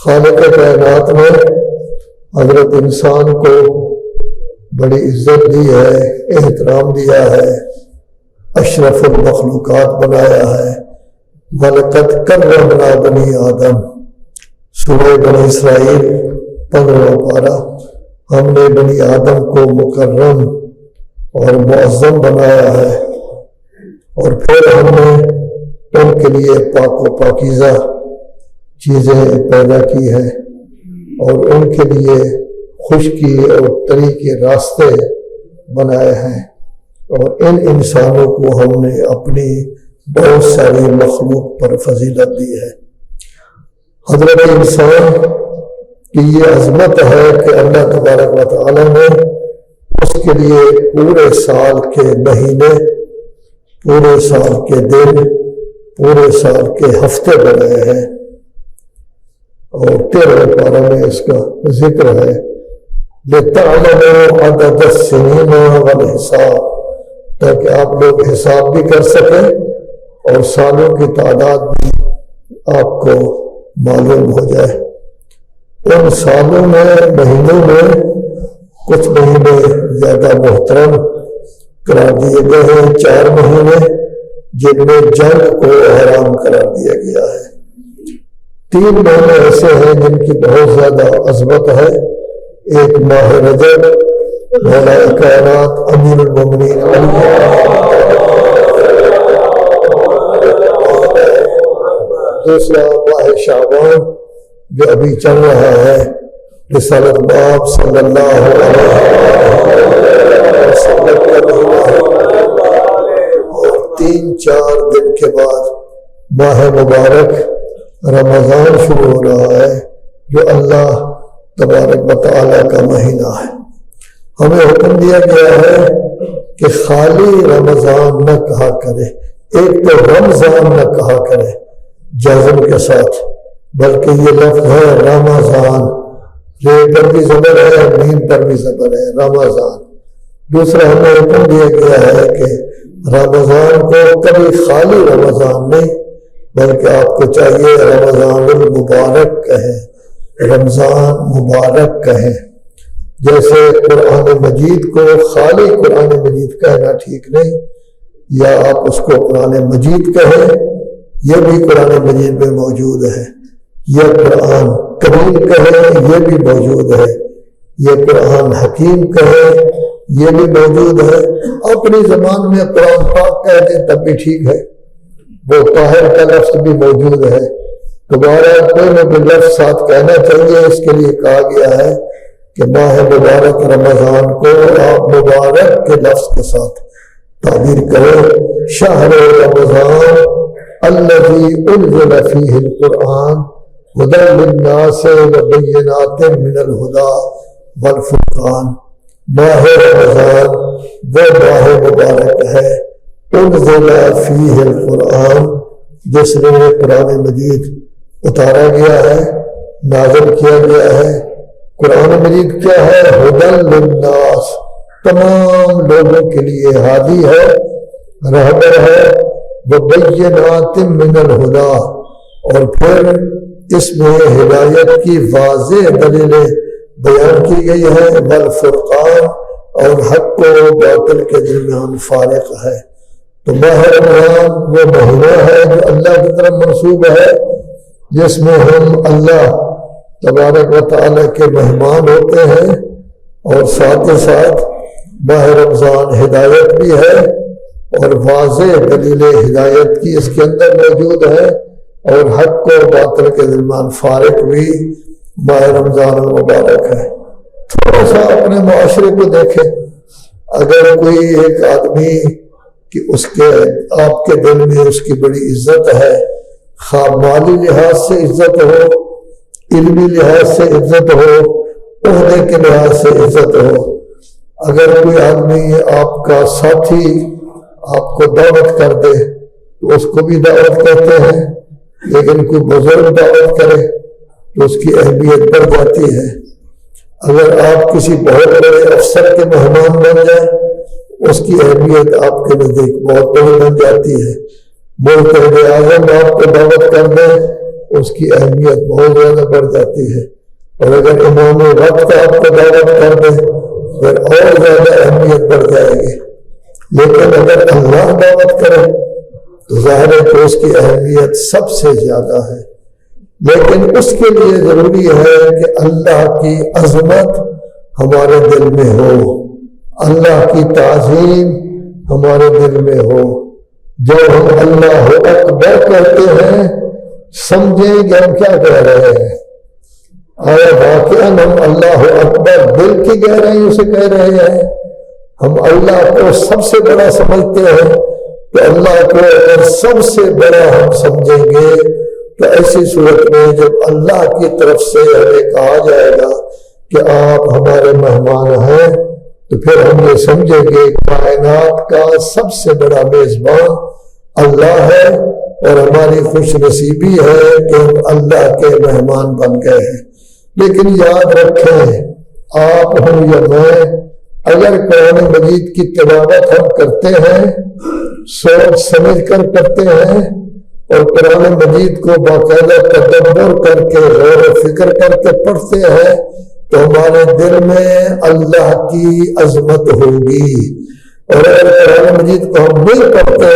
خالق کائنات نے حضرت انسان کو بڑی عزت دی ہے، احترام دیا ہے، اشرف المخلوقات بنایا ہے۔ وَلَقَدْ كَرَّمْنَا بَنِي آدم، سورہ بنی اسرائیل 15واں پارہ۔ ہم نے بنی آدم کو مکرم اور معظم بنایا ہے، اور پھر ہم نے ان کے لیے پاک و پاکیزہ چیزیں پیدا کی ہیں، اور ان کے لیے خشکی اور تری کے راستے بنائے ہیں، اور ان انسانوں کو ہم نے اپنی بہت ساری مخلوق پر فضیلت دی ہے۔ حضرت انسان کی یہ عظمت ہے کہ اللہ تبارک و تعالی نے اس کے لیے پورے سال کے مہینے، پورے سال کے دن، پورے سال کے ہفتے بنائے ہیں، اور 13ویں پارہ میں اس کا ذکر ہے لِتَعْلَمُوا عَدَدَ السِّنِينَ وَالْحِسَابَ، تاکہ آپ لوگ حساب بھی کر سکیں اور سالوں کی تعداد بھی آپ کو معلوم ہو جائے۔ ان سالوں میں، مہینوں میں کچھ مہینے زیادہ محترم قرار دیے گئے ہیں، 4 مہینے جن میں جنگ کو حرام قرار دیا گیا ہے۔ 3 مہینے ایسے ہیں جن کی بہت زیادہ عظمت ہے۔ ایک ماہ رجب، مولا کائنات امیر المومنین دوسرا ماہ شعبان جو ابھی چل رہا ہے، رسالت باب صلی اللہ علیہ وسلم کا مہینہ ہے، اور 3-4 دن کے بعد ماہ مبارک رمضان شروع ہو رہا ہے، جو اللہ تبارک و تعالیٰ کا مہینہ ہے۔ ہمیں حکم دیا گیا ہے کہ خالی رمضان نہ کہا کرے، ایک تو رمضان نہ کہا کرے جزم کے ساتھ، بلکہ یہ لفظ ہے رمضان، ری پر بھی زبر ہے، میم پر بھی زبر ہے، رمضان۔ دوسرا ہمیں حکم دیا گیا ہے کہ رمضان کو کبھی خالی رمضان نہیں، بلکہ آپ کو چاہیے رمضان المبارک کہیں، رمضان مبارک کہیں۔ جیسے قرآن مجید کو خالی قرآن مجید کہنا ٹھیک نہیں، یا آپ اس کو قرآن مجید کہیں، یہ بھی قرآن مجید میں موجود ہے، یہ قرآن کریم کہیں، یہ بھی موجود ہے، یہ قرآن حکیم کہیں، یہ بھی موجود ہے۔ اپنی زبان میں قرآن پاک کہہ دیں تب بھی ٹھیک ہے، وہ طاہر کا لفظ بھی موجود ہے۔ دوبارہ کوئی نہ کوئی لفظ ساتھ کہنا چاہیے، اس کے لیے کہا گیا ہے کہ ماہ مبارک رمضان کو آپ مبارک کے لفظ کے ساتھ تعبیر کریں۔ شہر رمضان الذی انزل فیہ القرآن ہدی للناس وبینات من الہدی والفرقان۔ ماہ رمضان وہ ماہ مبارک ہے انزل فیہ القرآن، جس میں قرآن مجید اتارا گیا ہے، نازل کیا گیا ہے۔ قرآن مجید کیا ہے؟ ہدی للناس، تمام لوگوں کے لیے ہادی ہے، رہبر ہے، وبینات من الہدی، اور پھر اس میں ہدایت کی واضح دلیلیں بیان کی گئی ہے، والفرقان، اور حق و باطل کے درمیان فارق ہے۔ تو ماہ رمضان وہ مہینہ ہے جو اللہ کی طرف منسوب ہے، جس میں ہم اللہ تبارک و تعالیٰ کے مہمان ہوتے ہیں، اور ساتھ ہی ساتھ ماہ رمضان ہدایت بھی ہے، اور واضح دلیل ہدایت کی اس کے اندر موجود ہے، اور حق و باطل کے درمیان فارق بھی ماہ رمضان المبارک ہے۔ تھوڑا سا اپنے معاشرے کو دیکھیں، اگر کوئی ایک آدمی کہ اس کے آپ کے دل میں اس کی بڑی عزت ہے، خواہ مالی لحاظ سے عزت ہو، علمی لحاظ سے عزت ہو، عہدے کے لحاظ سے عزت ہو، اگر کوئی آدمی آپ کا ساتھی آپ کو دعوت کر دے تو اس کو بھی دعوت کہتے ہیں، لیکن کوئی بزرگ دعوت کرے تو اس کی اہمیت بڑھ جاتی ہے۔ اگر آپ کسی بہت بڑے افسر کے مہمان بن جائیں، اس کی اہمیت آپ کے نزدیک بہت بڑی بن جاتی ہے۔ ملک اعظم آپ کو دعوت کر دیں اس کی اہمیت بہت زیادہ بڑھ جاتی ہے. اور اگر امام وقت آپ کو دعوت کر دے پھر اور زیادہ اہمیت بڑھ جائے گی. لیکن اگر اللہ دعوت کرے تو ظاہر ہے کہ اس کی اہمیت سب سے زیادہ ہے. لیکن اس کے لیے ضروری ہے کہ اللہ کی عظمت ہمارے دل میں ہو، اللہ کی تعظیم ہمارے دل میں ہو. جو ہم اللہ اکبر کہتے ہیں سمجھیں کہ ہم کیا کہہ رہے ہیں. آیا واقعاً ہم اللہ اکبر دل کی گہرائیوں سے کہہ رہے ہیں؟ ہم اللہ کو سب سے بڑا سمجھتے ہیں کہ اللہ کو اگر سب سے بڑا ہم سمجھیں گے تو ایسی صورت میں جب اللہ کی طرف سے ہمیں کہا جائے گا کہ آپ ہمارے مہمان ہیں تو پھر ہم یہ سمجھیں گے کائنات کا سب سے بڑا میزبان اللہ ہے اور ہماری خوش نصیبی ہے کہ ہم اللہ کے مہمان بن گئے ہیں. لیکن یاد رکھیں آپ ہوں یا میں اگر قرآن مجید کی تلاوت ہم کرتے ہیں سوچ سمجھ کر کرتے ہیں اور قرآن مجید کو باقاعدہ تدبر کر کے غور و فکر کر کے پڑھتے ہیں تو ہمارے دل میں اللہ کی عظمت ہوگی. اور اگر قرآن مجید کو ہم نہیں پڑھتے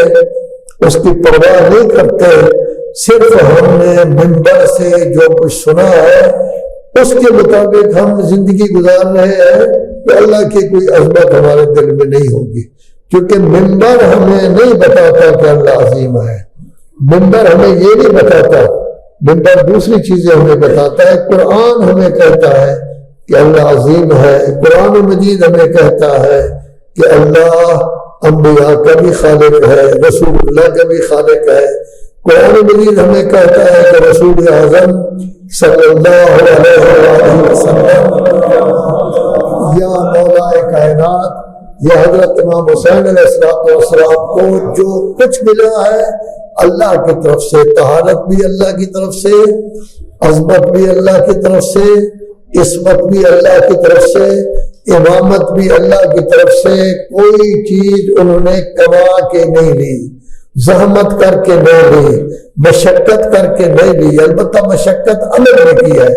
اس کی پرواہ نہیں کرتے صرف ہم نے منبر سے جو کچھ سنا ہے اس کے مطابق ہم زندگی گزار رہے ہیں تو اللہ کی کوئی عظمت ہمارے دل میں نہیں ہوگی. کیونکہ منبر ہمیں نہیں بتاتا کہ اللہ عظیم ہے. منبر ہمیں یہ نہیں بتاتا. منبر دوسری چیزیں ہمیں بتاتا ہے. قرآن ہمیں کہتا ہے کہ اللہ عظیم ہے. قرآن مجید ہمیں کہتا ہے کہ اللہ انبیاء کا بھی خالق ہے، رسول اللہ کا بھی خالق ہے. قرآن مجید ہمیں کہتا ہے کہ رسول اعظم صلی اللہ علیہ وآلہ وسلم یا مولا کائنات یا حضرت امام حسین علیہ السلام کو جو کچھ ملا ہے اللہ کی طرف سے، طہارت بھی اللہ کی طرف سے، عظمت بھی اللہ کی طرف سے، عصمت بھی اللہ کی طرف سے، امامت بھی اللہ کی طرف سے. کوئی چیز انہوں نے کما کے نہیں لی، زحمت کر کے نہیں لی، مشقت کر کے نہیں لی. البتہ مشقت عمل میں کی ہے.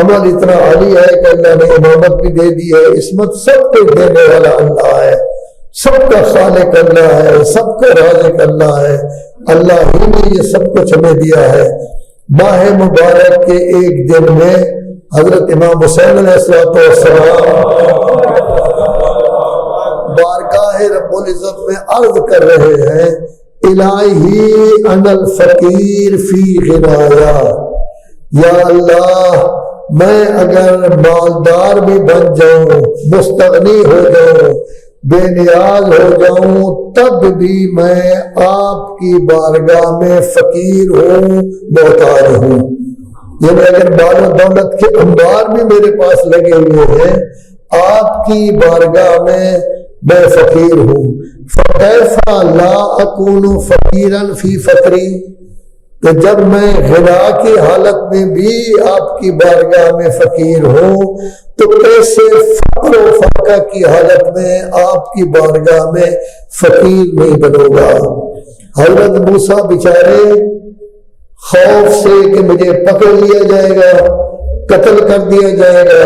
عمل اتنا عالی ہے کہ اللہ نے امامت بھی دے دی ہے. عصمت سب کو دینے والا اللہ ہے، سب کا خالق اللہ ہے، سب کا رازق اللہ ہے. اللہ ہی نے یہ سب کچھ ہمیں دیا ہے. ماہ مبارک کے ایک دن میں حضرت امام حسین علیہ السلام بارگاہ رب العزت میں عرض کر رہے ہیں الہی انا الفقیر فی غنایا. یا اللہ میں اگر مالدار بھی بن جاؤں، مستغنی ہو جاؤں، بے نیاز ہو جاؤں، تب بھی میں آپ کی بارگاہ میں فقیر ہوں، محتاج ہوں. یعنی اگر مال و دولت کے انبار بھی میرے پاس لگے ہوئے ہیں آپ کی بارگاہ میں فقیر ہوں. فَكَيْفَ لَا أَكُونُ فَقِيرًا فِي فَقْرِي. تو جب میں غنا کی حالت میں بھی آپ کی بارگاہ میں فقیر ہوں تو کیسے فقر و فاقہ کی حالت میں آپ کی بارگاہ میں فقیر نہیں بنوں گا. حضرت موسیٰ بیچارے خوف سے کہ مجھے پکڑ لیا جائے گا، قتل کر دیا جائے گا،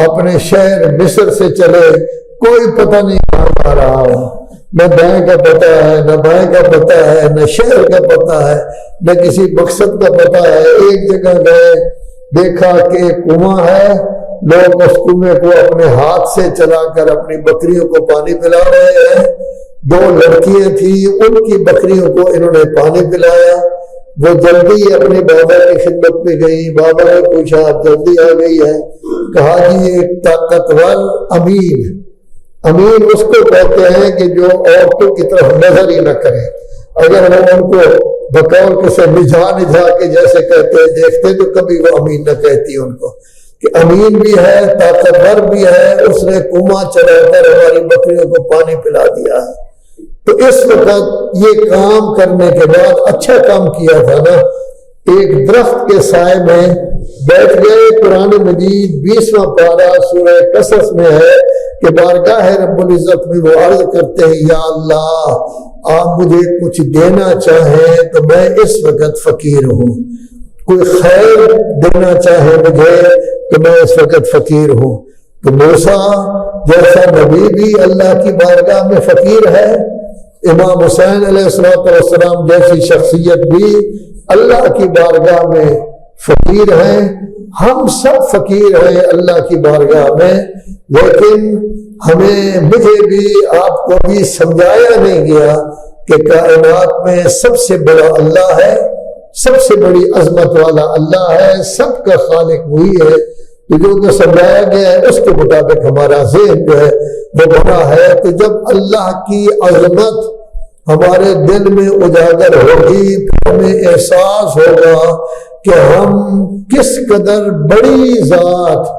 اپنے شہر مصر سے چلے، کوئی پتہ نہیں کہاں آ رہا ہوں، نہ دائیں کا پتہ ہے، نہ بائیں کا پتہ ہے، نہ شہر کا پتہ ہے، نہ کسی مقصد کا پتہ ہے. ایک جگہ گئے، دیکھا کہ کنواں ہے، لوگ اس کنویں کو اپنے ہاتھ سے چلا کر اپنی بکریوں کو پانی پلا رہے ہیں. 2 لڑکیاں تھیں، ان کی بکریوں کو انہوں نے پانی پلایا. وہ جلدی اپنے بابا کی خدمت میں گئی. بابا نے پوچھا آپ جلدی آ گئی ہے؟ کہا جی ایک طاقتور امین اس کو کہتے ہیں کہ جو عورتوں کی طرف نظر ہی نہ کرے. اگر ہم ان کو بقول کسی نجھا کے جیسے کہتے ہیں دیکھتے تو کبھی وہ امین نہ کہتی ان کو کہ امین بھی ہے، طاقتور بھی ہے. اس نے کنواں چلا کر ہماری بکریوں کو پانی پلا دیا ہے. تو اس وقت یہ کام کرنے کے بعد اچھا کام کیا تھا نا. ایک درخت کے سائے میں بیٹھ گئے. قرآن مجید 20واں پارہ سورہ قصص میں ہے کہ بارگاہ رب العزت میں وہ عرض کرتے ہیں یا اللہ آپ مجھے کچھ دینا چاہیں تو میں اس وقت فقیر ہوں. کوئی خیر دینا چاہے مجھے تو میں اس وقت فقیر ہوں۔ تو موسیٰ جیسا نبی بھی اللہ کی بارگاہ میں فقیر ہے، امام حسین علیہ السلام جیسی شخصیت بھی اللہ کی بارگاہ میں فقیر ہیں۔ ہم سب فقیر ہیں اللہ کی بارگاہ میں، لیکن مجھے بھی آپ کو بھی سمجھایا نہیں گیا کہ کائنات میں سب سے بڑا اللہ ہے، سب سے بڑی عظمت والا اللہ ہے، سب کا خالق وہی ہے۔ جو سمجھایا گیا ہے اس کے مطابق ہمارا ذہن جو ہے وہ بنا ہے۔ تو جب اللہ کی عظمت ہمارے دل میں اجاگر ہوگی، ہمیں احساس ہوگا کہ ہم کس قدر بڑی ذات،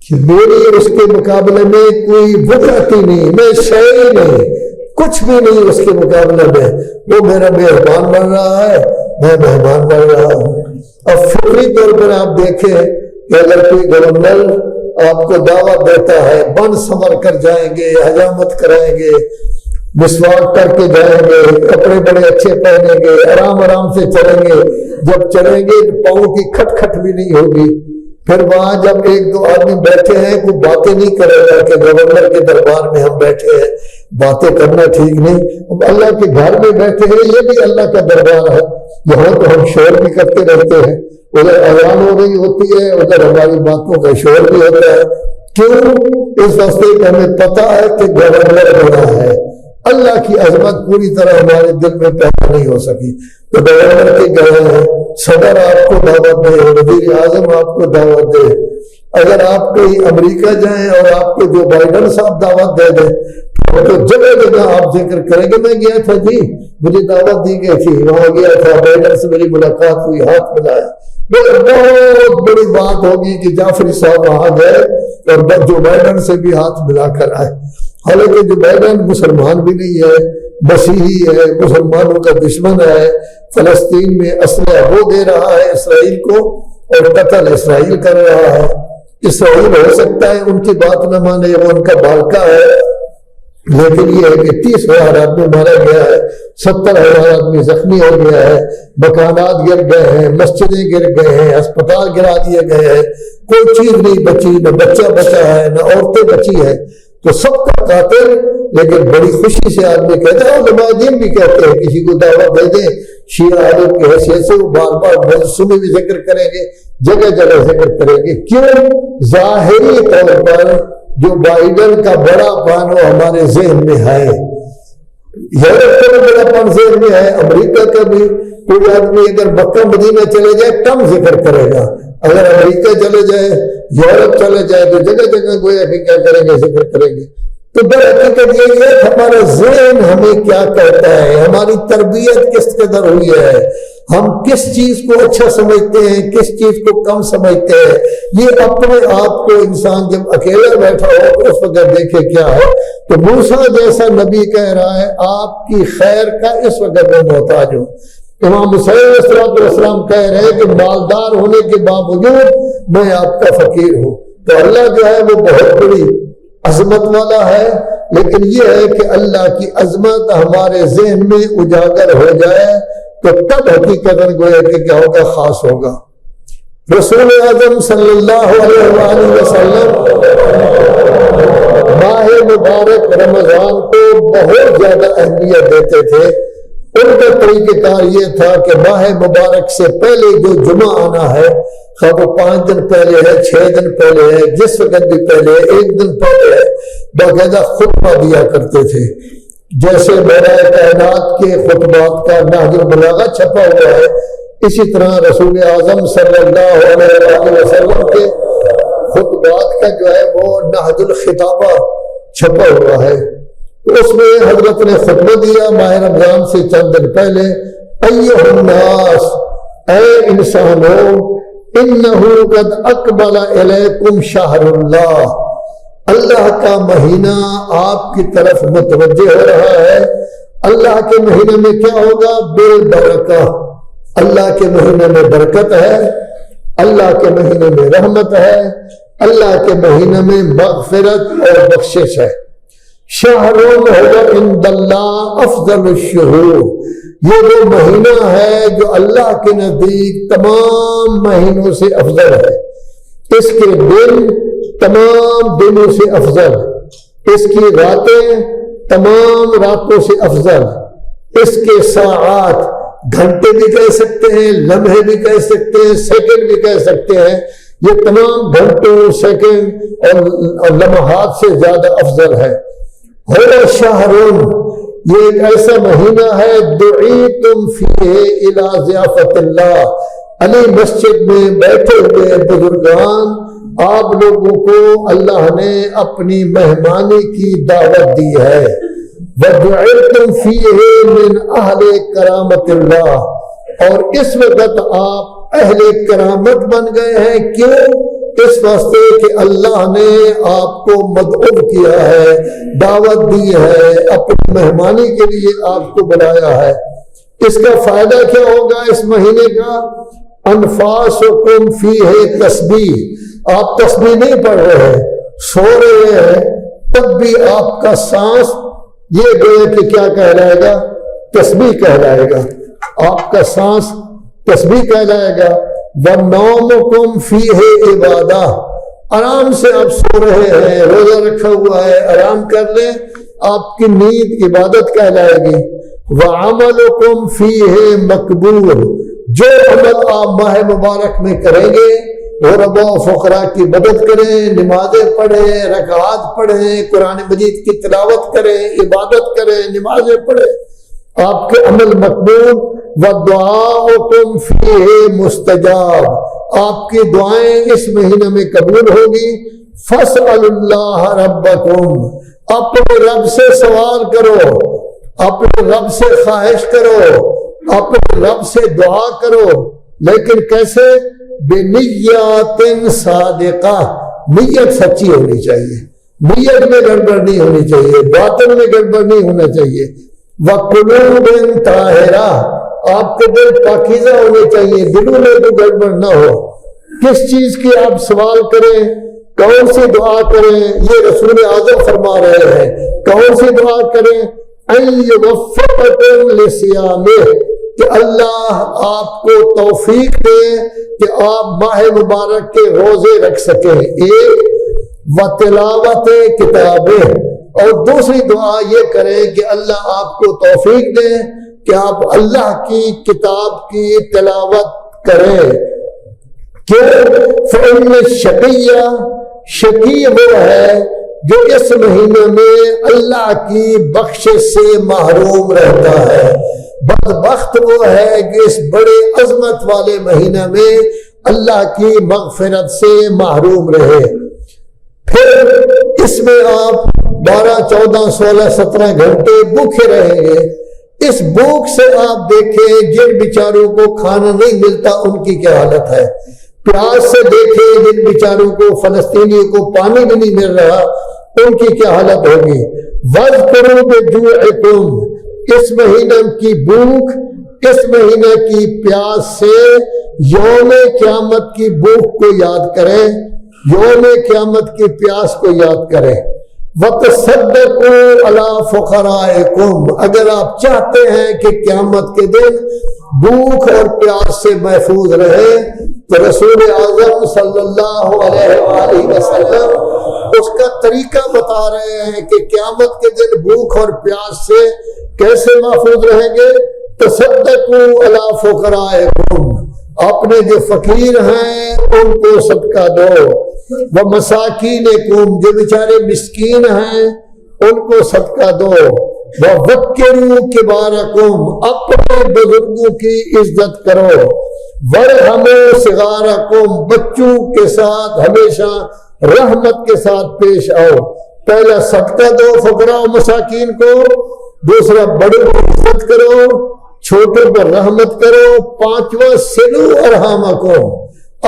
کہ میری اس کے مقابلے میں کوئی وقت ہی نہیں، میں شے نہیں، کچھ بھی نہیں اس کے مقابلے میں، وہ میرا مہربان بن رہا ہے، میں مہمان بن رہا ہوں۔ اب فطری طور پر آپ دیکھیں کہ اگر کوئی گورنر آپ کو دعوت دیتا ہے، بن سنور کر جائیں گے، حجامت کرائیں گے، مسواک کر کے جائیں گے، کپڑے بڑے اچھے پہنیں گے، آرام سے چلیں گے، جب چلیں گے تو پاؤں کی کھٹ کھٹ بھی نہیں ہوگی۔ پھر وہاں جب ایک دو آدمی بیٹھے ہیں کوئی باتیں نہیں کرے گا کہ گورنر کے دربار میں ہم بیٹھے ہیں، باتیں کرنا ٹھیک نہیں۔ اللہ کے گھر میں بیٹھے ہیں، یہ بھی اللہ کا دربار ہے، یہاں تو ہم شور بھی کرتے رہتے ہیں، ادھر اذان ہو رہی ہوتی ہے، ادھر ہماری باتوں کا شور بھی ہوتا ہے۔ کیوں؟ اس واسطے کہ ہمیں پتا ہے کہ گورنر بنا ہے۔ اللہ کی عظمت پوری طرح ہمارے دل میں پیدا نہیں ہو سکی تو گورنر کے گئے ہیں، صدر آپ کو دعوت دے، وزیر اعظم آپ کو دعوت دے، اگر آپ کہیں امریکہ جائیں اور آپ کو جو بائیڈن صاحب دعوت دے دیں تو جگہ جگہ آپ ذکر کریں گے میں گیا تھا جی، مجھے دعوت دی گئی تھی، وہاں گیا تھا، بائیڈن سے میری ملاقات ہوئی، ہاتھ ملایا۔ بہت بڑی بات ہوگی کہ جعفری صاحب وہاں گئے اور جو بائیڈن سے بھی ہاتھ ملا کر آئے، حالانکہ جو بائیڈن مسلمان بھی نہیں ہے، مسیحی ہے، مسلمانوں کا دشمن ہے، فلسطین میں اسلحہ وہ دے رہا ہے اسرائیل کو اور قتل اسرائیل کر رہا ہے۔ اسرائیل ہو سکتا ہے ان کی بات نہ مانے، وہ ان کا بالکا ہے، لیکن یہ ہے کہ 30,000 آدمی مارا گیا ہے، 70,000 آدمی زخمی ہو گیا ہے، مکانات گر گئے ہیں، مسجدیں گر گئے ہیں، ہسپتال گرا دیے گئے ہیں، کوئی چیز نہیں بچی، نہ بچہ بچا ہے، نہ عورتیں بچی ہے، تو سب کا قاتل۔ لیکن بڑی خوشی سے آدمی کہتا ہے، علماء دین بھی کہتے ہیں کسی کو دعوت دے دیں شیعہ عالم کی حیثیت سے، وہ بار بار مجلسوں میں بھی ذکر کریں گے، جگہ جگہ ذکر کریں گے۔ کیوں؟ ظاہری طور پر جو بائیڈن کا بڑا پان وہ ہمارے ذہن میں ہے، یورپ کا بھی بڑا پان ذہن میں ہے، امریکہ کا بھی۔ کوئی آدمی اگر مکہ مدینہ چلے جائے کم ذکر کرے گا، اگر امریکہ چلے جائے، یورپ چلے جائے تو جگہ جگہ گویا کہ کیا کریں گے، ذکر کریں گے۔ تو درحقیقت یہ ہے کہ ہمارا ذہن ہمیں کیا کہتا ہے، ہماری تربیت کس قدر ہوئی ہے، ہم کس چیز کو اچھا سمجھتے ہیں، کس چیز کو کم سمجھتے ہیں، یہ اپنے آپ کو انسان جب اکیلا بیٹھا ہو تو اس وقت دیکھے کیا ہے۔ تو موسیٰ جیسا نبی کہہ رہا ہے آپ کی خیر کا اس وقت میں محتاج ہوں۔ امام حسین علیہ السلام کہہ رہے ہیں کہ مالدار ہونے کے باوجود میں آپ کا فقیر ہوں۔ تو اللہ جو ہے وہ بہت بڑی عظمت والا ہے، لیکن یہ ہے کہ اللہ کی عظمت ہمارے ذہن میں اجاگر ہو جائے تو تب حقیقت گویا کہ کیا ہوگا، خاص ہوگا۔ رسول اعظم صلی اللہ علیہ وآلہ وسلم ماہ مبارک رمضان کو بہت زیادہ اہمیت دیتے تھے۔ ان کا طریقہ کار یہ تھا کہ ماہ مبارک سے پہلے جو جمعہ آنا ہے، خواہ وہ 5 دن پہلے ہے، 6 دن پہلے ہے، جس وقت بھی پہلے ہے، 1 دن پہلے ہے، باقاعدہ خطبہ دیا کرتے تھے۔ جیسے میرا کائنات کے خطبات کا نہج البلاغہ چھپا ہوا ہے، اسی طرح رسول اعظم صلی اللہ علیہ وسلم کے خطبات کا جو ہے وہ نہج الخطابہ چھپا ہوا ہے۔ اس میں حضرت نے خطبہ دیا ماہ رمضان سے چند دن پہلے، ایھا الناس، اے انسانوں، انہ قد اقبل الیکم شہر اللہ، اللہ کا مہینہ آپ کی طرف متوجہ ہو رہا ہے۔ اللہ کے مہینے میں کیا ہوگا؟ بالبرکہ، اللہ کے مہینے میں برکت ہے، اللہ کے مہینے میں رحمت ہے، اللہ کے مہینے میں مغفرت اور بخشش ہے۔ شہر عند اللہ افضل الشہور، یہ وہ مہینہ ہے جو اللہ کے نزدیک تمام مہینوں سے افضل ہے، اس کے دن تمام دنوں سے افضل، اس کی راتیں تمام راتوں سے افضل، اس کے ساعات گھنٹے بھی کہہ سکتے ہیں، لمحے بھی کہہ سکتے ہیں، سیکنڈ بھی کہہ سکتے ہیں، یہ تمام گھنٹوں سیکنڈ اور لمحات سے زیادہ افضل ہے۔ هو شہر، یہ ایک ایسا مہینہ ہے دعیتم فیہ الی ضیافت اللہ، علی مسجد میں بیٹھے ہوئے بزرگان آپ لوگوں کو اللہ نے اپنی مہمانی کی دعوت دی ہے۔ وَدُعِرْتُمْ فِيهِ مِنْ أَهْلِ كَرَامَةِ اللَّهِ، اور اس وقت آپ اہل کرامت بن گئے ہیں، کیوں؟ اس واسطے کہ اللہ نے آپ کو مدعو کیا ہے، دعوت دی ہے، اپنی مہمانی کے لیے آپ کو بلایا ہے۔ اس کا فائدہ کیا ہوگا اس مہینے کا؟ انفاسکم فیہ تسبیح، آپ تسبیح نہیں پڑھ رہے ہیں، سو رہے ہیں، تب بھی آپ کا سانس یہ گویا کہ کیا کہلائے گا؟ تسبیح کہلائے گا، آپ کا سانس تسبیح کہلائے گا۔ وَنَوْمُكُمْ فِيهِ عِبَادَةٌ، آرام سے آپ سو رہے ہیں، روزہ رکھا ہوا ہے، آرام کر لیں، آپ کی نیند عبادت کہلائے گی۔ وَعَمَلُكُمْ فِيهِ مَقْبُولٌ، جو عمل آپ ماہ مبارک میں کریں گے، غرباء و فقراء کی مدد کریں، نمازیں پڑھیں، رکعات پڑھیں، قرآن مجید کی تلاوت کریں، عبادت کریں، نمازیں پڑھیں، آپ کے عمل مقبول۔ وَدُعَاؤُكُمْ فِيهِ مُسْتَجَابٌ، آپ کی دعائیں اس مہینے میں قبول ہوگی۔ فَاسْأَلُوا اللَّهَ رَبَّكُمْ، اپنے رب سے سوال کرو، اپنے رب سے خواہش کرو، اپنے رب سے دعا کرو، لیکن کیسے؟ بِنِيَّةٍ صَادِقَةٍ، نیت سچی ہونی چاہیے، نیت میں گڑبڑ نہیں ہونی چاہیے، باطن میں گڑبڑ نہیں ہونا چاہیے۔ وَقُلُوبٍ طَاہِرَةٍ، آپ کے دل پاکیزہ ہونے چاہیے، دلوں میں تو گڑبڑ نہ ہو۔ کس چیز کی آپ سوال کریں، کون سی دعا کریں، یہ رسول اعظم فرما رہے ہیں، کون سی دعا کریں؟ أَن يُوَفِّقَكُمْ لِصِيَامِهِ، کہ اللہ آپ کو توفیق دے کہ آپ ماہ مبارک کے روزے رکھ سکیں، ایک وَتِلَاوَتِ کِتَابِهِ، اور دوسری دعا یہ کریں کہ اللہ آپ کو توفیق دے کہ آپ اللہ کی کتاب کی تلاوت کریں۔ کہ فإن الشقی، شقی وہ ہے جو اس مہینے میں اللہ کی بخشش سے محروم رہتا ہے، بدبخت وہ ہے کہ اس بڑے عظمت والے مہینے میں اللہ کی مغفرت سے محروم رہے۔ پھر اس میں آپ 12 14 16 17 گھنٹے بھوکے رہیں گے۔ اس بھوک سے آپ دیکھیں جن بیچاروں کو کھانا نہیں ملتا ان کی کیا حالت ہے، پیاس سے دیکھیں جن بیچاروں کو، فلسطینیوں کو پانی بھی نہیں مل رہا، ان کی کیا حالت ہوگی۔ وَاذْكُرُوا بِجُوعِكُمْ، اس مہینے کی بھوک، اس مہینے کی پیاس سے یوم قیامت کی بھوک کو یاد کریں، یوم قیامت کی پیاس کو یاد کریں۔ وَتَصَدَّقُوا عَلَىٰ فُقَرَائِكُمْ، اگر آپ چاہتے ہیں کہ قیامت کے دن بھوک اور پیاس سے محفوظ رہے تو رسول اعظم صلی اللہ علیہ وآلہ وسلم اس کا طریقہ بتا رہے ہیں کہ قیامت کے دن بھوک اور پیاس سے کیسے محفوظ رہیں گے۔ تصدقوا علی فقرائکم، اپنے جو فقیر ہیں ان کو صدقہ دو، ومساکینکم، جو بیچارے مسکین ہیں ان کو صدقہ دو، وذکروا کبارکم، اپنے بزرگوں کی عزت کرو، وارحموا صغارکم، بچوں کے ساتھ ہمیشہ رحمت کے ساتھ پیش آؤ۔ پہلا صدقہ دو فقراء و مساکین کو، دوسرا بڑوں کی عزت کرو، چھوٹوں پر رحمت کرو، پانچواں صلو ارحامکم،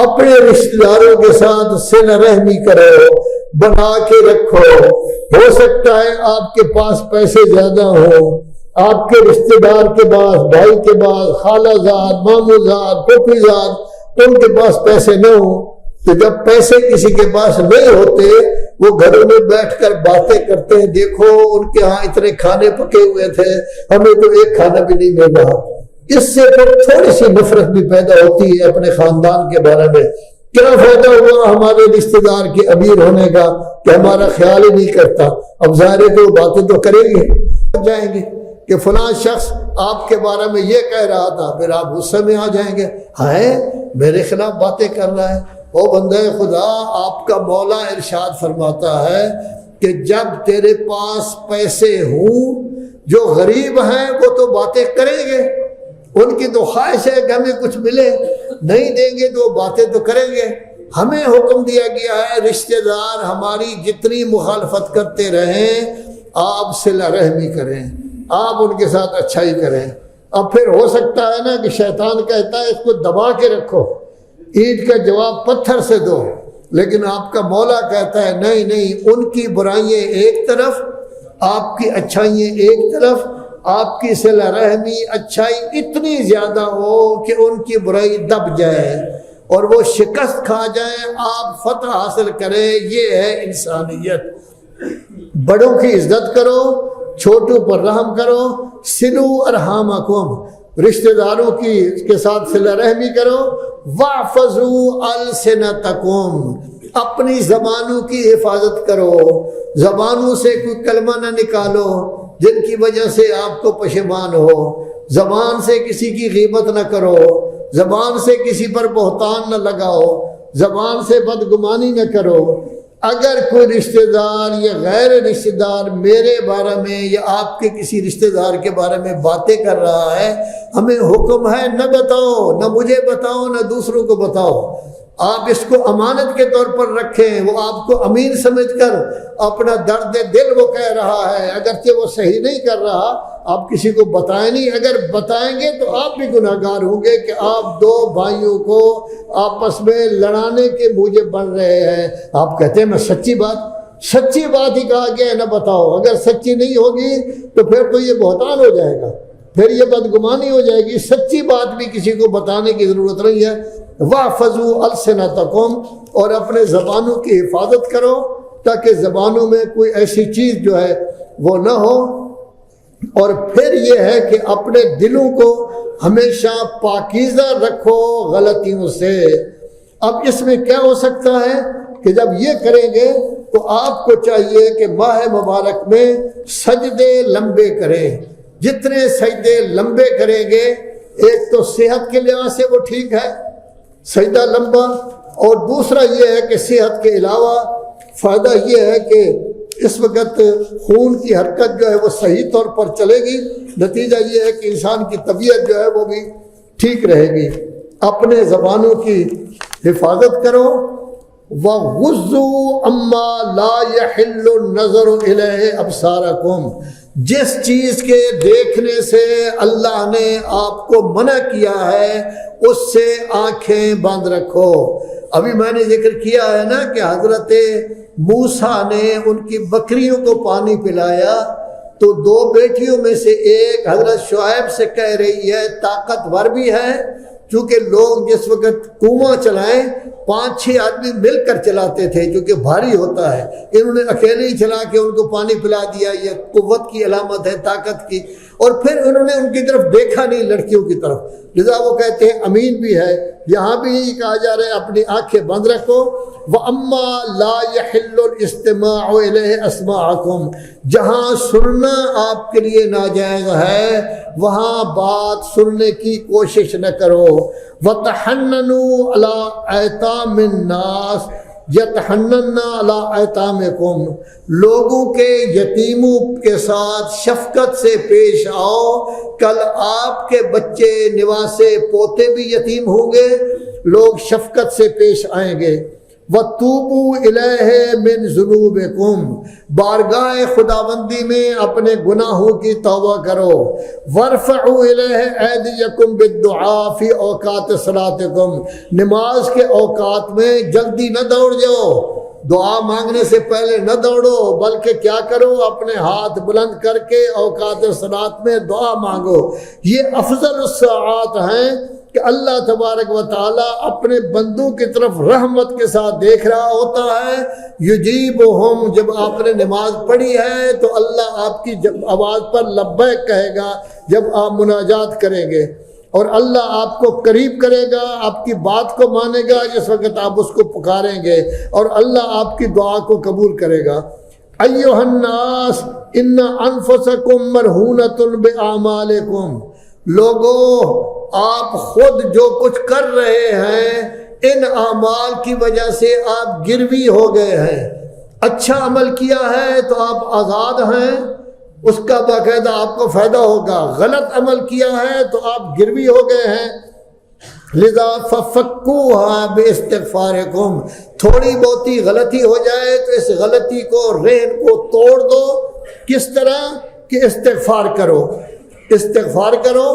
اپنے رشتہ داروں کے ساتھ صلہ رحمی کرو، بنا کے رکھو۔ ہو سکتا ہے آپ کے پاس پیسے زیادہ ہوں، آپ کے رشتہ دار کے پاس، بھائی کے پاس، خالہ زاد، ماموں زاد، پھوپھی زاد، ان کے پاس پیسے نہ ہوں، تو جب پیسے کسی کے پاس نہیں ہوتے وہ گھروں میں بیٹھ کر باتیں کرتے ہیں، دیکھو ان کے ہاں اتنے کھانے پکے ہوئے تھے، ہمیں تو ایک کھانا بھی نہیں مل رہا۔ اس سے پھر تھوڑی سی نفرت بھی پیدا ہوتی ہے اپنے خاندان کے بارے میں، کیا فائدہ ہوا ہمارے رشتہ دار کے امیر ہونے کا کہ ہمارا خیال ہی نہیں کرتا۔ اب ظاہر ہے کہ وہ باتیں تو کریں گے، جائیں گے کہ فلاں شخص آپ کے بارے میں یہ کہہ رہا تھا، پھر آپ غصے میں آ جائیں گے، ہائے میرے خلاف باتیں کر رہا ہے۔ او بندہ خدا، آپ کا مولا ارشاد فرماتا ہے کہ جب تیرے پاس پیسے ہوں، جو غریب ہیں وہ تو باتیں کریں گے، ان کی تو خواہش ہے کہ ہمیں کچھ ملے، نہیں دیں گے تو وہ باتیں تو کریں گے۔ ہمیں حکم دیا گیا ہے رشتہ دار ہماری جتنی مخالفت کرتے رہیں آپ صلہ رحمی کریں، آپ ان کے ساتھ اچھائی کریں۔ اب پھر ہو سکتا ہے نا کہ شیطان کہتا ہے اس کو دبا کے رکھو، اینٹ کا جواب پتھر سے دو، لیکن آپ کا مولا کہتا ہے نہیں نہیں، ان کی برائیاں ایک طرف، آپ کی اچھائیاں ایک طرف، آپ کی صلہ رحمی اچھائی اتنی زیادہ ہو کہ ان کی برائی دب جائے اور وہ شکست کھا جائیں، آپ فتح حاصل کریں۔ یہ ہے انسانیت۔ بڑوں کی عزت کرو، چھوٹوں پر رحم کرو، سلو ارحامکم، رشتہ داروں کے ساتھ صلہ رحمی کرو، واحفظوا السنتکم، اپنی زبانوں کی حفاظت کرو، زبانوں سے کوئی کلمہ نہ نکالو جن کی وجہ سے آپ کو پشیمان ہو، زبان سے کسی کی غیبت نہ کرو، زبان سے کسی پر بہتان نہ لگاؤ، زبان سے بدگمانی نہ کرو۔ اگر کوئی رشتہ دار یا غیر رشتہ دار میرے بارے میں یا آپ کے کسی رشتہ دار کے بارے میں باتیں کر رہا ہے، ہمیں حکم ہے نہ بتاؤ، نہ مجھے بتاؤ نہ دوسروں کو بتاؤ، آپ اس کو امانت کے طور پر رکھیں۔ وہ آپ کو امین سمجھ کر اپنا درد دل وہ کہہ رہا ہے، اگرچہ وہ صحیح نہیں کر رہا، آپ کسی کو بتائیں نہیں، اگر بتائیں گے تو آپ بھی گناہ گار ہوں گے کہ آپ دو بھائیوں کو آپس میں لڑانے کے موجب بن رہے ہیں۔ آپ کہتے ہیں میں سچی بات ہی کہا گیا ہے نہ بتاؤ، اگر سچی نہیں ہوگی تو پھر تو یہ بہتان ہو جائے گا، پھر یہ بدگمانی ہو جائے گی۔ سچی بات بھی کسی کو بتانے کی ضرورت نہیں ہے۔ واحفظوا السنتکم، اور اپنے زبانوں کی حفاظت کرو تاکہ زبانوں میں کوئی ایسی چیز جو ہے وہ نہ ہو۔ اور پھر یہ ہے کہ اپنے دلوں کو ہمیشہ پاکیزہ رکھو غلطیوں سے۔ اب اس میں کیا ہو سکتا ہے کہ جب یہ کریں گے تو آپ کو چاہیے کہ ماہ مبارک میں سجدے لمبے کریں، جتنے سجدے لمبے کریں گے، ایک تو صحت کے لحاظ سے وہ ٹھیک ہے سجدہ لمبا، اور دوسرا یہ ہے کہ صحت کے علاوہ فائدہ یہ ہے کہ اس وقت خون کی حرکت جو ہے وہ صحیح طور پر چلے گی، نتیجہ یہ ہے کہ انسان کی طبیعت جو ہے وہ بھی ٹھیک رہے گی۔ اپنے زبانوں کی حفاظت کرو۔ وَغُضُّوا عَمَّا لَا يَحِلُّ النَّظَرُ إِلَيْهِ أَبْصَارَكُمْ، جس چیز کے دیکھنے سے اللہ نے آپ کو منع کیا ہے اس سے آنکھیں بند رکھو۔ ابھی میں نے ذکر کیا ہے نا کہ حضرت موسیٰ نے ان کی بکریوں کو پانی پلایا تو دو بیٹیوں میں سے ایک حضرت شعیب سے کہہ رہی ہے، طاقتور بھی ہے، چونکہ لوگ جس وقت کنواں چلائیں 5-6 آدمی مل کر چلاتے تھے کیونکہ بھاری ہوتا ہے، انہوں نے اکیلے ہی چلا کے ان کو پانی پلا دیا، یہ قوت کی علامت ہے، طاقت کی، اور پھر انہوں نے ان کی طرف دیکھا نہیں، لڑکیوں کی طرف، لذا وہ کہتے ہیں امین بھی ہے۔ یہاں بھی یہی کہا جا رہا ہے اپنی آنکھیں بند رکھو۔ وَأَمَّا لَا يَحِلُّ الْإِسْتِمَاعُ إِلَيْهِ أَسْمَاعَكُمْ، جہاں سننا آپ کے لیے ناجائز ہے وہاں بات سننے کی کوشش نہ کرو۔ وَتَحَنَّنُوا عَلَىٰ أَيْتَامِ النَّاسِ يَتَحَنَّنَّ عَلَىٰ أَيْتَامِكُمْ، لوگوں کے یتیموں کے ساتھ شفقت سے پیش آؤ، کل آپ کے بچے نواسے پوتے بھی یتیم ہوں گے، لوگ شفقت سے پیش آئیں گے۔ وَتُوبُوا إِلَيْهِ مِنْ ذُنُوبِكُمْ، بارگاہ خداوندی میں اپنے گناہوں کی توبہ کرو۔ وَارْفَعُوا إِلَيْهِ أَيْدِيَكُمْ بِالدُّعَاءِ فِي أَوْقَاتِ صَلَاتِكُمْ، نماز کے اوقات میں جلدی نہ دوڑ جاؤ، دعا مانگنے سے پہلے نہ دوڑو، بلکہ کیا کرو، اپنے ہاتھ بلند کر کے اوقات صلات میں دعا مانگو۔ یہ افضل الساعات ہیں کہ اللہ تبارک و تعالیٰ اپنے بندوں کی طرف رحمت کے ساتھ دیکھ رہا ہوتا ہے۔ یجیبہم، جب آپ نے نماز پڑھی ہے تو اللہ آپ کی آواز پر لبیک کہے گا جب آپ مناجات کریں گے، اور اللہ آپ کو قریب کرے گا، آپ کی بات کو مانے گا جس وقت آپ اس کو پکاریں گے، اور اللہ آپ کی دعا کو قبول کرے گا۔ ایھا الناس ان انفسکم مرہونۃ باعمالکم، لوگو آپ خود جو کچھ کر رہے ہیں ان اعمال کی وجہ سے آپ گروی ہو گئے ہیں۔ اچھا عمل کیا ہے تو آپ آزاد ہیں، اس کا باقاعدہ آپ کو فائدہ ہوگا، غلط عمل کیا ہے تو آپ گروی ہو گئے ہیں۔ لذا ففکوہا باستغفارکم، تھوڑی بہتی غلطی ہو جائے تو اس غلطی کو، رہن کو توڑ دو۔ کس طرح کہ استغفار کرو، استغفار کرو،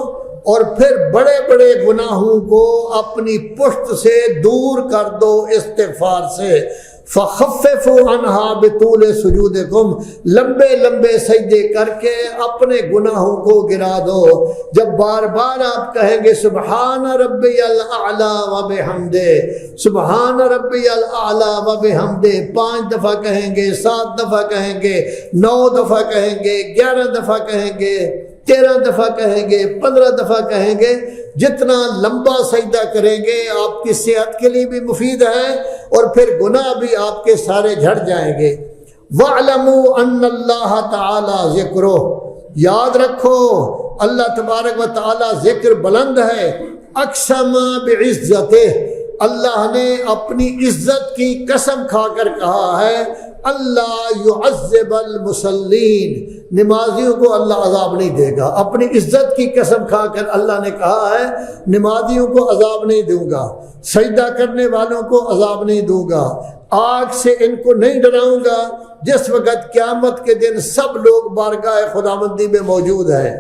اور پھر بڑے بڑے گناہوں کو اپنی پشت سے دور کر دو استغفار سے۔ فخففوا عنہا بطول سجودکم، لمبے لمبے سجدے کر کے اپنے گناہوں کو گرا دو۔ جب بار بار آپ کہیں گے سبحان ربی الاعلی وبحمدہ، سبحان ربی الاعلی وبحمدہ 5 دفعہ کہیں گے، 7 دفعہ کہیں گے، 9 دفعہ کہیں گے، 11 دفعہ کہیں گے، 13 دفعہ کہیں گے، 15 دفعہ کہیں گے، جتنا لمبا سجدہ کریں گے آپ کی صحت کے لیے بھی مفید ہے، اور پھر گناہ بھی آپ کے سارے جھڑ جائیں گے۔ وَاعْلَمُوا أَنَّ اللَّهَ تَعَالَى ذِكْرُهُ، یاد رکھو اللہ تبارک و تعالی ذکر بلند ہے۔ اقسم بعزتہ، اللہ نے اپنی عزت کی قسم کھا کر کہا ہے اللہ یعذب المصلین، نمازیوں کو اللہ عذاب نہیں دے گا۔ اپنی عزت کی قسم کھا کر اللہ نے کہا ہے نمازیوں کو عذاب نہیں دوں گا، سجدہ کرنے والوں کو عذاب نہیں دوں گا، آگ سے ان کو نہیں ڈراؤں گا جس وقت قیامت کے دن سب لوگ بارگاہ خداوندی میں موجود ہیں۔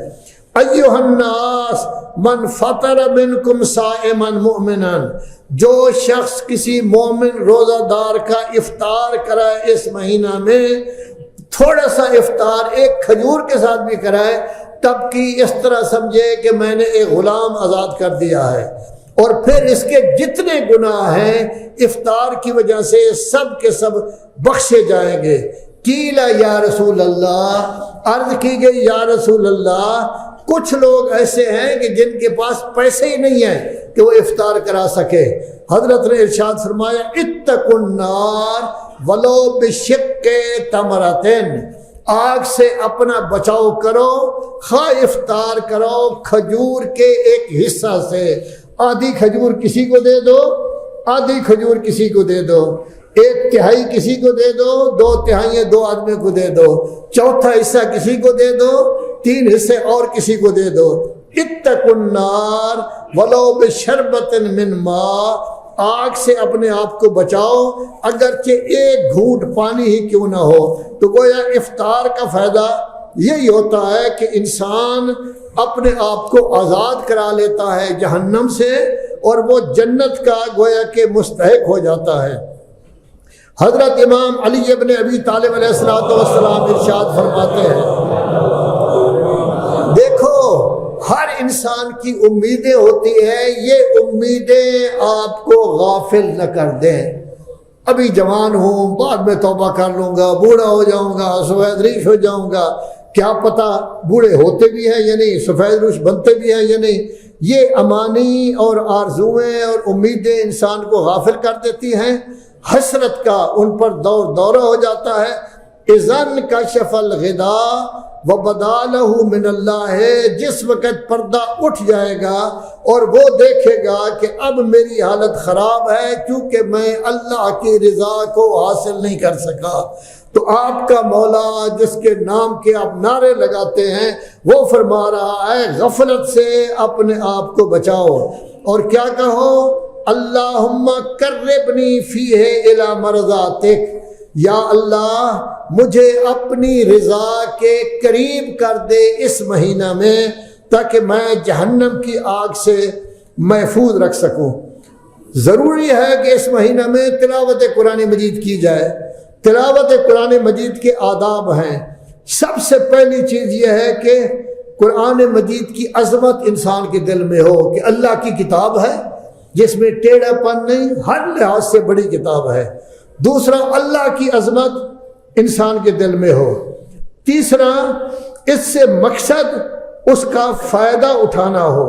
ایھا الناس من فطر منکم صائما مؤمنا، جو شخص کسی مومن روزہ دار کا افطار کرائے اس مہینہ میں، تھوڑا سا افطار ایک کھجور کے ساتھ بھی کرائے، تب کی اس طرح سمجھے کہ میں نے ایک غلام آزاد کر دیا ہے، اور پھر اس کے جتنے گناہ ہیں افطار کی وجہ سے سب کے سب بخشے جائیں گے۔ قیل یا رسول اللہ، عرض کی گئی یا رسول اللہ، کچھ لوگ ایسے ہیں کہ جن کے پاس پیسے ہی نہیں ہیں کہ وہ افطار کرا سکے۔ حضرت نے ارشاد فرمایا اتقوا النار ولو بشق تمرۃ، آگ سے اپنا بچاؤ کرو، خواہ افطار کرو کھجور کے ایک حصہ سے، آدھی کھجور کسی کو دے دو، آدھی کھجور کسی کو دے دو، 1/3 کسی کو دے دو، 2/3 2 آدمی کو دے دو، چوتھا حصہ کسی کو دے دو، 3 حصے اور کسی کو دے دو۔ اتقوا النار ولو بشربۃ من ماء، آگ سے اپنے آپ کو بچاؤ اگرچہ ایک گھونٹ پانی ہی کیوں نہ ہو۔ تو گویا افطار کا فائدہ یہی ہوتا ہے کہ انسان اپنے آپ کو آزاد کرا لیتا ہے جہنم سے، اور وہ جنت کا گویا کہ مستحق ہو جاتا ہے۔ حضرت امام علی ابن ابی طالب علیہ السلام ارشاد فرماتے ہیں، دیکھو ہر انسان کی امیدیں ہوتی ہیں، یہ امیدیں آپ کو غافل نہ کر دیں۔ ابھی جوان ہوں، بعد میں توبہ کر لوں گا، بوڑھا ہو جاؤں گا، سفید ریش ہو جاؤں گا، کیا پتہ بوڑھے ہوتے بھی ہیں یا نہیں، سفید ریش بنتے بھی ہیں یا نہیں۔ یہ امانی اور آرزویں اور امیدیں انسان کو غافل کر دیتی ہیں، حسرت کا ان پر دورہ ہو جاتا ہے۔ اذن کشف الغطاء وبدا لہ من اللہ، جس وقت پردہ اٹھ جائے گا اور وہ دیکھے گا کہ اب میری حالت خراب ہے کیونکہ میں اللہ کی رضا کو حاصل نہیں کر سکا، تو آپ کا مولا جس کے نام کے آپ نعرے لگاتے ہیں وہ فرما رہا ہے غفلت سے اپنے آپ کو بچاؤ، اور کیا کہو اللہم قربنی فیہ الی مرضاتک، یا اللہ مجھے اپنی رضا کے قریب کر دے اس مہینہ میں تاکہ میں جہنم کی آگ سے محفوظ رکھ سکوں۔ ضروری ہے کہ اس مہینہ میں تلاوت قرآن مجید کی جائے۔ تلاوت قرآن مجید کے آداب ہیں۔ سب سے پہلی چیز یہ ہے کہ قرآن مجید کی عظمت انسان کے دل میں ہو کہ اللہ کی کتاب ہے جس میں ٹیڑھا پن نہیں، ہر لحاظ سے بڑی کتاب ہے۔ دوسرا، اللہ کی عظمت انسان کے دل میں ہو۔ تیسرا، اس سے مقصد اس کا فائدہ اٹھانا ہو۔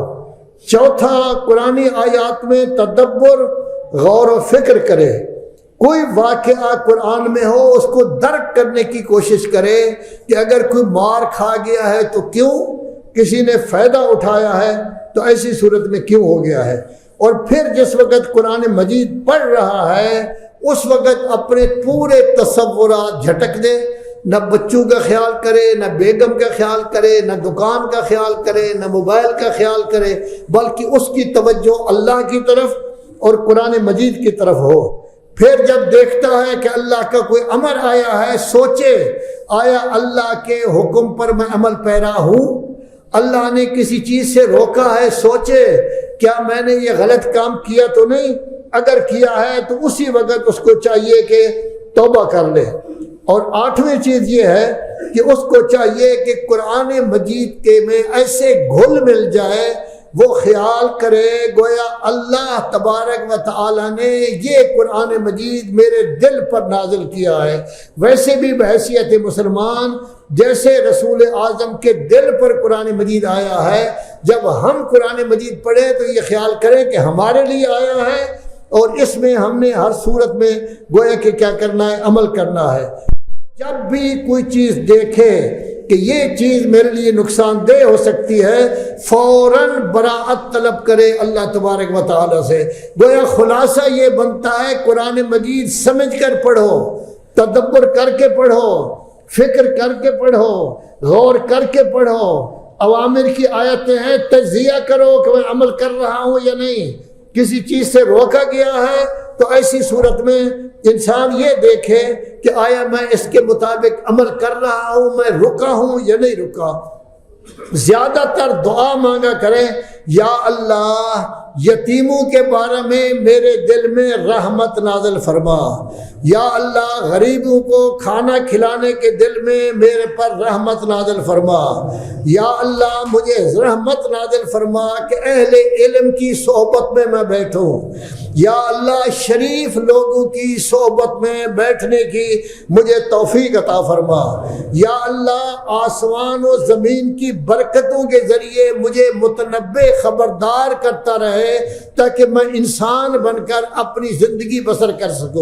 چوتھا، قرآن آیات میں تدبر، غور و فکر کرے، کوئی واقعہ قرآن میں ہو اس کو درک کرنے کی کوشش کرے کہ اگر کوئی مار کھا گیا ہے تو کیوں، کسی نے فائدہ اٹھایا ہے تو ایسی صورت میں کیوں ہو گیا ہے۔ اور پھر جس وقت قرآن مجید پڑھ رہا ہے اس وقت اپنے پورے تصورات جھٹک دے، نہ بچوں کا خیال کرے، نہ بیگم کا خیال کرے، نہ دکان کا خیال کرے، نہ موبائل کا خیال کرے، بلکہ اس کی توجہ اللہ کی طرف اور قرآن مجید کی طرف ہو۔ پھر جب دیکھتا ہے کہ اللہ کا کوئی امر آیا ہے، سوچے آیا اللہ کے حکم پر میں عمل پیرا ہوں؟ اللہ نے کسی چیز سے روکا ہے، سوچے کیا میں نے یہ غلط کام کیا تو نہیں؟ اگر کیا ہے تو اسی وقت اس کو چاہیے کہ توبہ کر لے۔ اور آٹھویں چیز یہ ہے کہ اس کو چاہیے کہ قرآن مجید کے میں ایسے گھل مل جائے، وہ خیال کرے گویا اللہ تبارک و تعالی نے یہ قرآن مجید میرے دل پر نازل کیا ہے۔ ویسے بھی بحیثیت مسلمان جیسے رسول اعظم کے دل پر قرآن مجید آیا ہے، جب ہم قرآن مجید پڑھیں تو یہ خیال کریں کہ ہمارے لیے آیا ہے اور اس میں ہم نے ہر صورت میں گویا کہ کیا کرنا ہے، عمل کرنا ہے۔ جب بھی کوئی چیز دیکھے کہ یہ چیز میرے لیے نقصان دہ ہو سکتی ہے، فوراً براءت طلب کرے اللہ تبارک و تعالیٰ سے۔ گویا خلاصہ یہ بنتا ہے قرآن مجید سمجھ کر پڑھو، تدبر کر کے پڑھو، فکر کر کے پڑھو، غور کر کے پڑھو۔ اوامر کی آیتیں ہیں، تجزیہ کرو کہ میں عمل کر رہا ہوں یا نہیں۔ کسی چیز سے روکا گیا ہے تو ایسی صورت میں انسان یہ دیکھے کہ آیا میں اس کے مطابق عمل کر رہا ہوں، میں رکا ہوں یا نہیں رکا۔ زیادہ تر دعا مانگا کریں، یا اللہ یتیموں کے بارے میں میرے دل میں رحمت نازل فرما، یا اللہ غریبوں کو کھانا کھلانے کے دل میں میرے پر رحمت نازل فرما، یا اللہ مجھے رحمت نازل فرما کہ اہل علم کی صحبت میں میں بیٹھوں، یا اللہ شریف لوگوں کی صحبت میں بیٹھنے کی مجھے توفیق عطا فرما، یا اللہ آسمان و زمین کی برکتوں کے ذریعے مجھے متنبع خبردار کرتا رہے تاکہ میں انسان بن کر اپنی زندگی بسر کر سکوں۔